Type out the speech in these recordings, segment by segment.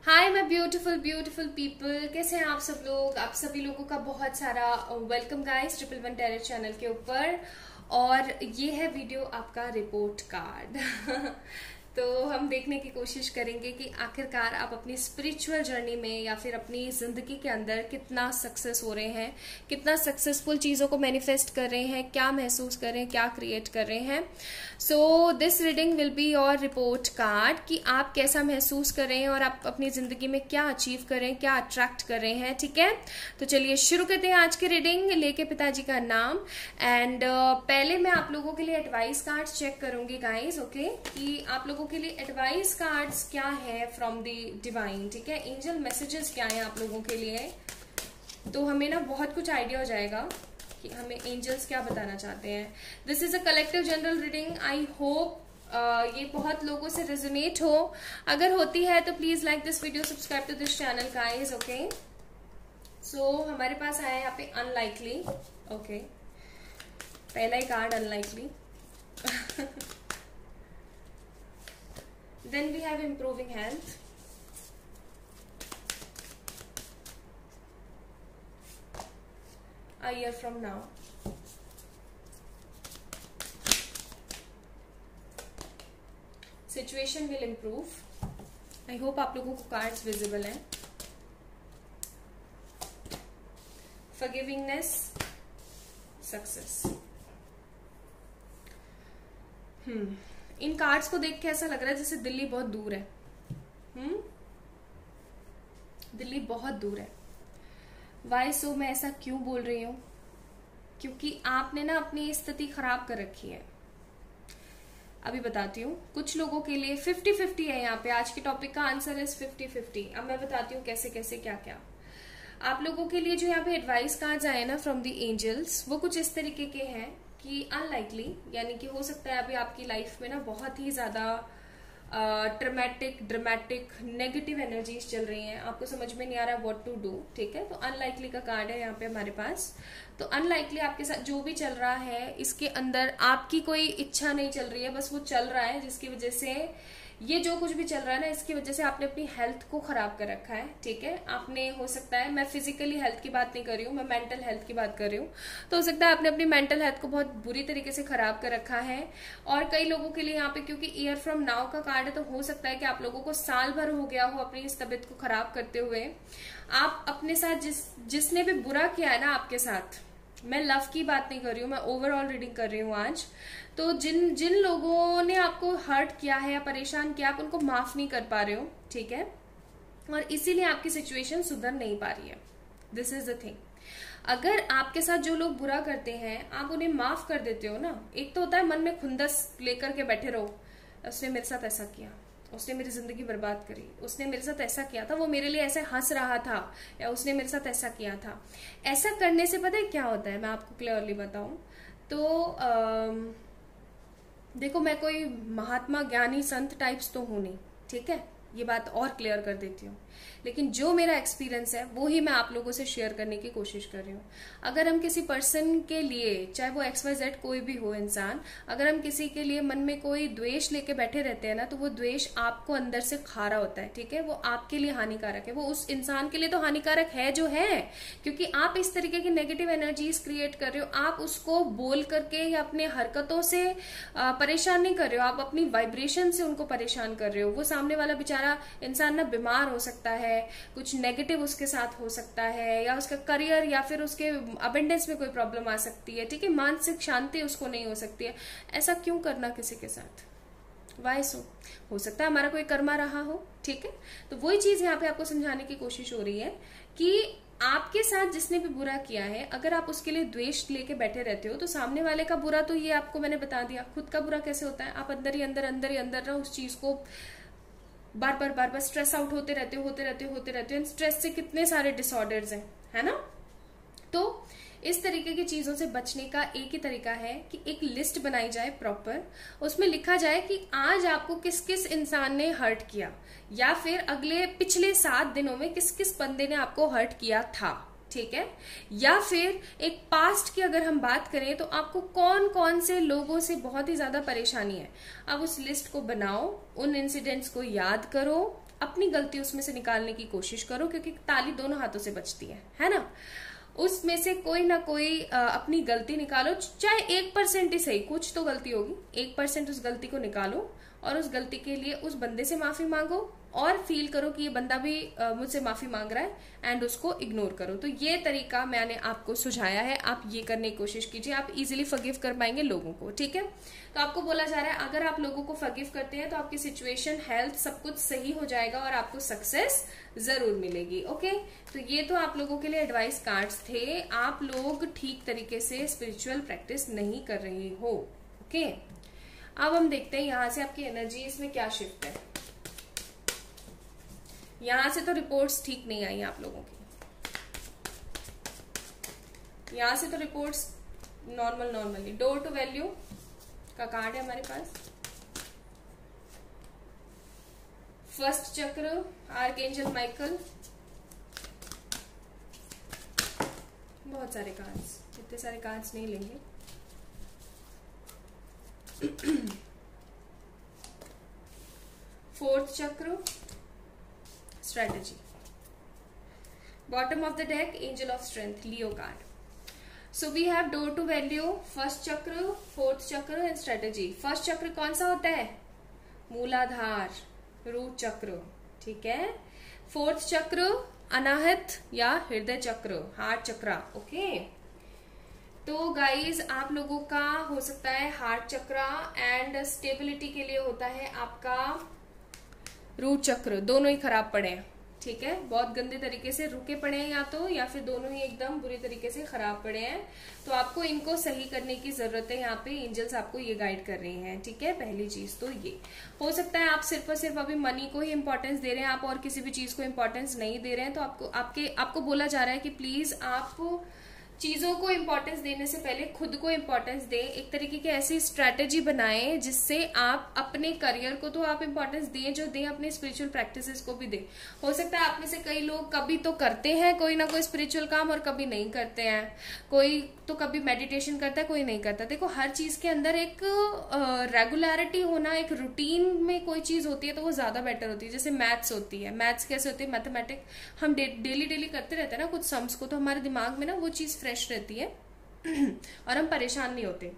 Hi my beautiful beautiful people, कैसे हैं आप सब लोग। आप सभी लोगों का बहुत सारा वेलकम गाइस 111 टैरो चैनल के ऊपर। और ये है वीडियो आपका रिपोर्ट कार्ड तो हम देखने की कोशिश करेंगे कि आखिरकार आप अपनी स्पिरिचुअल जर्नी में या फिर अपनी जिंदगी के अंदर कितना सक्सेस हो रहे हैं, कितना सक्सेसफुल चीजों को मैनिफेस्ट कर रहे हैं, क्या महसूस कर रहे हैं, क्या क्रिएट कर रहे हैं। So this reading will be your report card कि आप कैसा महसूस कर रहे हैं और आप अपनी जिंदगी में क्या अचीव कर रहे हैं, क्या अट्रैक्ट कर रहे हैं। ठीक है, तो चलिए शुरू करते हैं आज की रीडिंग लेके पिताजी का नाम। एंड पहले मैं आप लोगों के लिए एडवाइस कार्ड चेक करूंगी गाइस, ओके, कि आप लोगों के लिए एडवाइस कार्ड्स क्या है फ्रॉम द डिवाइन। ठीक है, एंजल मैसेजेस क्या है आप लोगों के लिए, तो हमें ना बहुत कुछ आइडिया हो जाएगा कि हमें एंजल्स क्या बताना चाहते हैं। This is a collective general reading. I hope ये बहुत लोगों से रेजोनेट हो। अगर होती है तो please like this video, subscribe to this channel guys, okay. So हमारे पास आया है यहाँ पे अनलाइकली, ओके, पहला ही card unlikely. Then we have improving health, a year from now, situation will improve. I hope आप लोगों को कार्ड्स विजिबल हैं। forgivingness, success। इन कार्ड्स को देख के ऐसा लग रहा है जैसे दिल्ली बहुत दूर है। दिल्ली बहुत दूर है। वाई सो, मैं ऐसा क्यों बोल रही हूं? क्योंकि आपने ना अपनी स्थिति खराब कर रखी है। अभी बताती हूँ। कुछ लोगों के लिए 50-50 है यहाँ पे। आज के टॉपिक का आंसर है 50-50। अब मैं बताती हूँ कैसे कैसे क्या क्या। आप लोगों के लिए जो यहाँ पे एडवाइस कार्ड्स आए ना फ्रॉम द एंजल्स, वो कुछ इस तरीके के हैं कि अनलाइकली, यानी कि हो सकता है अभी आपकी लाइफ में ना बहुत ही ज्यादा ड्रामेटिक नेगेटिव एनर्जीज चल रही हैं, आपको समझ में नहीं आ रहा व्हाट टू डू। ठीक है, तो अनलाइकली का कार्ड है यहाँ पे हमारे पास। तो अनलाइकली आपके साथ जो भी चल रहा है, इसके अंदर आपकी कोई इच्छा नहीं चल रही है, बस वो चल रहा है, जिसकी वजह से ये जो कुछ भी चल रहा है ना, इसकी वजह से आपने अपनी हेल्थ को खराब कर रखा है। ठीक है, आपने, हो सकता है, मैं फिजिकली हेल्थ की बात नहीं कर रही हूँ, मैं मेंटल हेल्थ की बात कर रही हूँ। तो हो सकता है आपने अपनी मेंटल हेल्थ को बहुत बुरी तरीके से खराब कर रखा है। और कई लोगों के लिए यहाँ पे, क्योंकि ईयर फ्रॉम नाउ का कार्ड है, तो हो सकता है कि आप लोगों को साल भर हो गया हो अपनी इस तबीयत को खराब करते हुए। आप अपने साथ जिसने भी बुरा किया है ना आपके साथ, मैं लव की बात नहीं कर रही हूँ, मैं ओवरऑल रीडिंग कर रही हूँ आज। तो जिन लोगों ने आपको हर्ट किया है या परेशान किया, आप उनको माफ नहीं कर पा रहे हो। ठीक है, और इसीलिए आपकी सिचुएशन सुधर नहीं पा रही है। This is the thing. अगर आपके साथ जो लोग बुरा करते हैं, आप उन्हें माफ कर देते हो ना, एक तो होता है मन में खुंदस लेकर के बैठे रहो, उसने मेरे साथ ऐसा किया, उसने मेरी जिंदगी बर्बाद करी, उसने मेरे साथ ऐसा किया था, वो मेरे लिए ऐसे हंस रहा था, या उसने मेरे साथ ऐसा किया था। ऐसा करने से पता है क्या होता है, मैं आपको क्लियरली बताऊं तो देखो, मैं कोई महात्मा ज्ञानी संत टाइप्स तो हूं नहीं, ठीक है, ये बात और क्लियर कर देती हूँ। लेकिन जो मेरा एक्सपीरियंस है वो ही मैं आप लोगों से शेयर करने की कोशिश कर रही हूँ। अगर हम किसी पर्सन के लिए, चाहे वो XYZ कोई भी हो इंसान, अगर हम किसी के लिए मन में कोई द्वेष लेके बैठे रहते हैं ना, तो वो द्वेष आपको अंदर से खा रहा होता है। ठीक है, वो आपके लिए हानिकारक है, वो उस इंसान के लिए तो हानिकारक है जो है, क्योंकि आप इस तरीके की नेगेटिव एनर्जीज क्रिएट कर रहे हो। आप उसको बोल करके या अपने हरकतों से परेशान नहीं कर रहे हो, आप अपनी वाइब्रेशन से उनको परेशान कर रहे हो। वो सामने वाला बेचारा इंसान ना बीमार हो सकता है, कुछ नेगेटिव उसके साथ हो सकता है, या उसका करियर या फिर उसके अबेंडेंस में कोई प्रॉब्लम आ सकती है। ठीक है, मानसिक शांति उसको नहीं हो सकती है। ऐसा क्यों करना किसी के साथ? वाई सो, हो सकता है हमारा कोई कर्मा रहा हो। ठीक है, तो वही चीज यहाँ पे आपको समझाने की कोशिश हो रही है कि आपके साथ जिसने भी बुरा किया है, अगर आप उसके लिए द्वेष लेके बैठे रहते हो, तो सामने वाले का बुरा, तो ये आपको मैंने बता दिया। खुद का बुरा कैसे होता है? आप अंदर ही अंदर ना उस चीज को बार बार स्ट्रेस आउट होते रहते हो। स्ट्रेस से कितने सारे डिसऑर्डर्स हैं, है ना। तो इस तरीके की चीजों से बचने का एक ही तरीका है कि एक लिस्ट बनाई जाए प्रॉपर, उसमें लिखा जाए कि आज आपको किस किस इंसान ने हर्ट किया, या फिर अगले पिछले 7 दिनों में किस किस बंदे ने आपको हर्ट किया था। ठीक है, या फिर एक पास्ट की अगर हम बात करें तो आपको कौन कौन से लोगों से बहुत ही ज्यादा परेशानी है, आप उस लिस्ट को बनाओ, उन इंसिडेंट्स को याद करो, अपनी गलती उसमें से निकालने की कोशिश करो, क्योंकि ताली दोनों हाथों से बजती है ना। उसमें से कोई ना कोई अपनी गलती निकालो, चाहे 1% ही सही, कुछ तो गलती होगी, 1% उस गलती को निकालो और उस गलती के लिए उस बंदे से माफी मांगो और फील करो कि ये बंदा भी मुझसे माफी मांग रहा है, एंड उसको इग्नोर करो। तो ये तरीका मैंने आपको सुझाया है, आप ये करने की कोशिश कीजिए, आप इजीली फॉरगिव कर पाएंगे लोगों को, ठीक है। तो आपको बोला जा रहा है अगर आप लोगों को फॉरगिव करते हैं तो आपकी सिचुएशन, हेल्थ, सब कुछ सही हो जाएगा और आपको सक्सेस जरूर मिलेगी। ओके, तो ये तो आप लोगों के लिए एडवाइस कार्ड्स थे। आप लोग ठीक तरीके से स्पिरिचुअल प्रैक्टिस नहीं कर रहे हो। ओके, अब हम देखते हैं यहां से आपकी एनर्जी इसमें क्या शिफ्ट है। यहां से तो रिपोर्ट्स ठीक नहीं आई आप लोगों की, यहां से तो reports normally. Door to value का कार्ड है हमारे पास, फर्स्ट चक्र, आर्कएंजल माइकल, बहुत सारे कार्ड्स, इतने सारे कार्ड्स नहीं लेंगे। Fourth chakra, strategy. Bottom of the deck, angel of strength, Leo card. So we have door to value, first chakra, fourth chakra and strategy. First chakra कौन सा होता है? मूलाधार, रूट चक्र, ठीक है। फोर्थ चक्र अनाहत या हृदय चक्र, हार्ट चक्र। ओके, तो गाइज आप लोगों का हो सकता है हार्ट चक्र, एंड स्टेबिलिटी के लिए होता है आपका रूट चक्र, दोनों ही खराब पड़े हैं, ठीक है। बहुत गंदे तरीके से रुके पड़े हैं या फिर दोनों ही एकदम बुरी तरीके से खराब पड़े हैं। तो आपको इनको सही करने की जरूरत है, यहाँ पे एंजल्स आपको ये गाइड कर रहे हैं, ठीक है। पहली चीज तो ये हो सकता है आप सिर्फ और सिर्फ अभी मनी को ही इंपॉर्टेंस दे रहे हैं, आप और किसी भी चीज को इंपॉर्टेंस नहीं दे रहे हैं। तो आपको बोला जा रहा है कि प्लीज आप चीजों को इंपॉर्टेंस देने से पहले खुद को इंपॉर्टेंस दें। एक तरीके की ऐसी स्ट्रैटेजी बनाएं जिससे आप अपने करियर को तो आप इंपॉर्टेंस दें, जो दें अपने स्पिरिचुअल प्रैक्टिसेस को भी दें। हो सकता है आप में से कई लोग कभी तो करते हैं कोई ना कोई स्पिरिचुअल काम और कभी नहीं करते हैं, कोई तो कभी मेडिटेशन करता है, कोई नहीं करता। देखो, हर चीज के अंदर एक रेगुलरिटी होना, एक रूटीन में कोई चीज होती है तो वो ज्यादा बेटर होती है। जैसे मैथ्स होती है, मैथ्स कैसे होती है, मैथमेटिक्स हम डेली करते रहते हैं ना कुछ सम्स को, तो हमारे दिमाग में ना वो चीज फ्रेश रहती है और हम परेशान नहीं होते।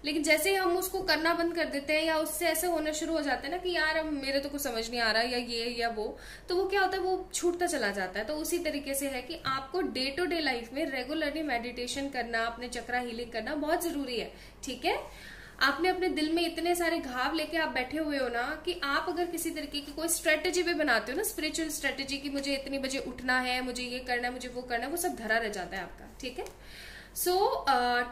लेकिन जैसे ही हम उसको करना बंद कर देते हैं या उससे ऐसे होना शुरू हो जाता है ना कि यार अब मेरे तो कुछ समझ नहीं आ रहा, या ये या वो, तो वो क्या होता है, वो छूटता चला जाता है। तो उसी तरीके से है कि आपको डे टू डे लाइफ में रेगुलरली मेडिटेशन करना, अपने चक्रा हीलिंग करना बहुत जरूरी है, ठीक है। आपने अपने दिल में इतने सारे घाव लेके आप बैठे हुए हो ना कि आप अगर किसी तरीके की कोई स्ट्रेटेजी भी बनाते हो ना, स्पिरिचुअल स्ट्रेटेजी, की मुझे इतनी बजे उठना है, मुझे ये करना है, मुझे वो करना है, वो सब धरा रह जाता है आपका, ठीक है। So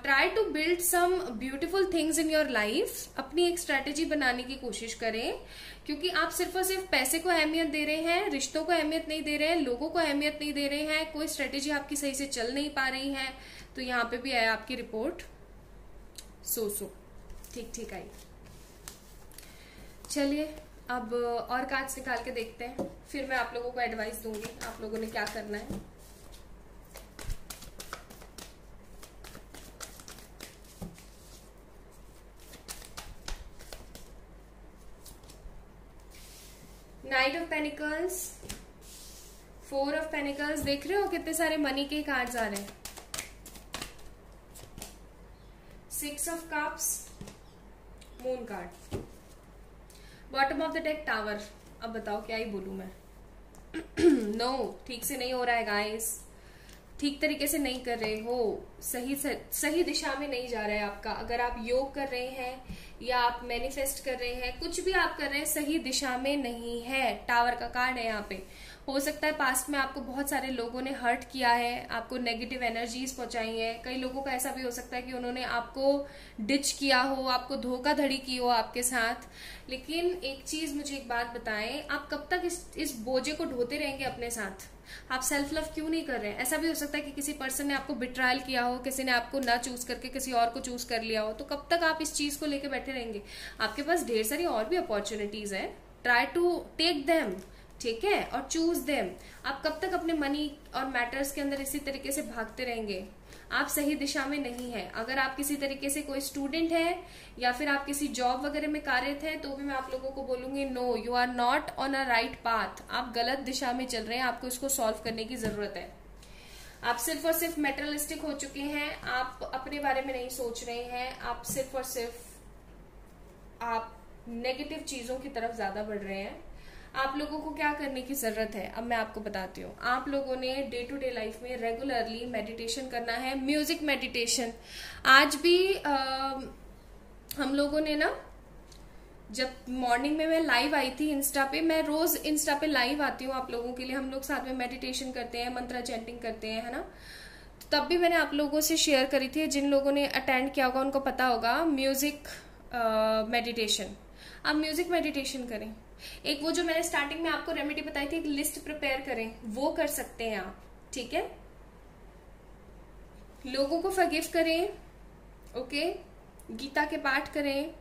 try to build some beautiful things in your life. अपनी एक स्ट्रेटेजी बनाने की कोशिश करें, क्योंकि आप सिर्फ और सिर्फ पैसे को अहमियत दे रहे हैं, रिश्तों को अहमियत नहीं दे रहे हैं, लोगों को अहमियत नहीं दे रहे हैं, कोई स्ट्रेटेजी आपकी सही से चल नहीं पा रही है। तो यहाँ पे भी आया आपकी रिपोर्ट सो ठीक आई। चलिए अब और कार्ड्स निकाल के देखते हैं, फिर मैं आप लोगों को एडवाइस दूंगी आप लोगों ने क्या करना है। Night of pentacles, 4 of pentacles, देख रहे हो कितने सारे मनी के कार्ड्स आ रहे हैं। 6 of cups, moon card, bottom of the deck tower. अब बताओ क्या ही बोलूं मैं। नो, ठीक से नहीं हो रहा है गाइस, ठीक तरीके से नहीं कर रहे हो, सही दिशा में नहीं जा रहा है आपका। अगर आप योग कर रहे हैं या आप मैनिफेस्ट कर रहे हैं, कुछ भी आप कर रहे हैं, सही दिशा में नहीं है। टावर का कार्ड है यहाँ पे। हो सकता है पास्ट में आपको बहुत सारे लोगों ने हर्ट किया है, आपको नेगेटिव एनर्जीज पहुंचाई है। कई लोगों का ऐसा भी हो सकता है कि उन्होंने आपको डिच किया हो, आपको धोखाधड़ी की हो आपके साथ। लेकिन एक चीज, मुझे एक बात बताएं, आप कब तक इस बोझे को ढोते रहेंगे अपने साथ? आप सेल्फ लव क्यों नहीं कर रहे हैं? ऐसा भी हो सकता है कि किसी पर्सन ने आपको बिट्रायल किया हो, किसी ने आपको ना चूज करके किसी और को चूज कर लिया हो। तो कब तक आप इस चीज को लेके बैठे रहेंगे? आपके पास ढेर सारी और भी अपॉर्चुनिटीज है, ट्राई टू टेक देम, ठीक है, और चूज देम। आप कब तक अपने मनी और मैटर्स के अंदर इसी तरीके से भागते रहेंगे? आप सही दिशा में नहीं है। अगर आप किसी तरीके से कोई स्टूडेंट है या फिर आप किसी जॉब वगैरह में कार्यरत हैं, तो भी मैं आप लोगों को बोलूंगी no, you are not on a right path. आप गलत दिशा में चल रहे हैं, आपको इसको सॉल्व करने की जरूरत है। आप सिर्फ और सिर्फ मेटेरियलिस्टिक हो चुके हैं, आप अपने बारे में नहीं सोच रहे हैं, आप सिर्फ और सिर्फ आप नेगेटिव चीजों की तरफ ज्यादा बढ़ रहे हैं। आप लोगों को क्या करने की जरूरत है, अब मैं आपको बताती हूँ। आप लोगों ने डे टू डे लाइफ में रेगुलरली मेडिटेशन करना है, म्यूजिक मेडिटेशन। आज भी हम लोगों ने ना, जब मॉर्निंग में मैं लाइव आई थी इंस्टा पे, मैं रोज इंस्टा पे लाइव आती हूँ आप लोगों के लिए, हम लोग साथ में मेडिटेशन करते हैं, मंत्रा चैंटिंग करते हैं, है ना। तो तब भी मैंने आप लोगों से शेयर करी थी, जिन लोगों ने अटेंड किया होगा उनको पता होगा, म्यूजिक मेडिटेशन। आप म्यूजिक मेडिटेशन करें। एक वो जो मैंने स्टार्टिंग में आपको रेमेडी बताई थी, एक लिस्ट प्रिपेयर करें, वो कर सकते हैं आप, ठीक है। लोगों को फॉरगिव करें, ओके। गीता के पाठ करें,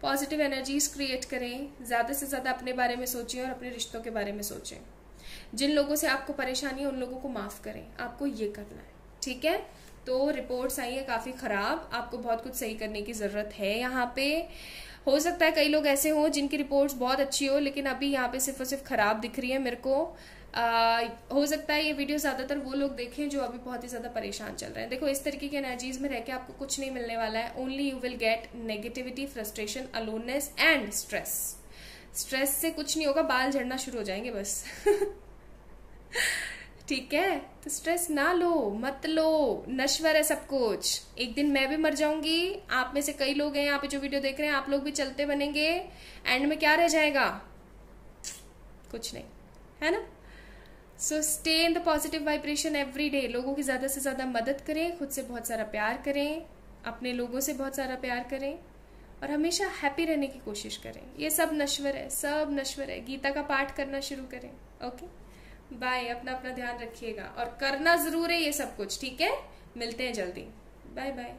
पॉजिटिव एनर्जीज क्रिएट करें, ज्यादा से ज्यादा अपने बारे में सोचें और अपने रिश्तों के बारे में सोचें। जिन लोगों से आपको परेशानी है उन लोगों को माफ करें, आपको ये करना है, ठीक है। तो रिपोर्ट्स आई है काफी खराब, आपको बहुत कुछ सही करने की जरूरत है। यहाँ पे हो सकता है कई लोग ऐसे हों जिनकी रिपोर्ट्स बहुत अच्छी हो, लेकिन अभी यहाँ पे सिर्फ और सिर्फ खराब दिख रही है मेरे को। हो सकता है ये वीडियो ज्यादातर वो लोग देखें जो अभी बहुत ही ज्यादा परेशान चल रहे हैं। देखो, इस तरीके की एनर्जीज में रह के आपको कुछ नहीं मिलने वाला है। Only you will get negativity, frustration, aloneness and stress. Stress से कुछ नहीं होगा, बाल झड़ना शुरू हो जाएंगे बस। ठीक है, तो स्ट्रेस ना लो, मत लो, नश्वर है सब कुछ। एक दिन मैं भी मर जाऊंगी, आप में से कई लोग हैं यहाँ पे जो वीडियो देख रहे हैं, आप लोग भी चलते बनेंगे। एंड में क्या रह जाएगा? कुछ नहीं, है ना। So stay in the positive vibration every day. लोगों की ज्यादा से ज्यादा मदद करें, खुद से बहुत सारा प्यार करें, अपने लोगों से बहुत सारा प्यार करें और हमेशा हैप्पी रहने की कोशिश करें। ये सब नश्वर है, सब नश्वर है। गीता का पाठ करना शुरू करें, ओके। बाय, अपना अपना ध्यान रखिएगा और करना जरूर है ये सब कुछ, ठीक है। मिलते हैं जल्दी, बाय बाय।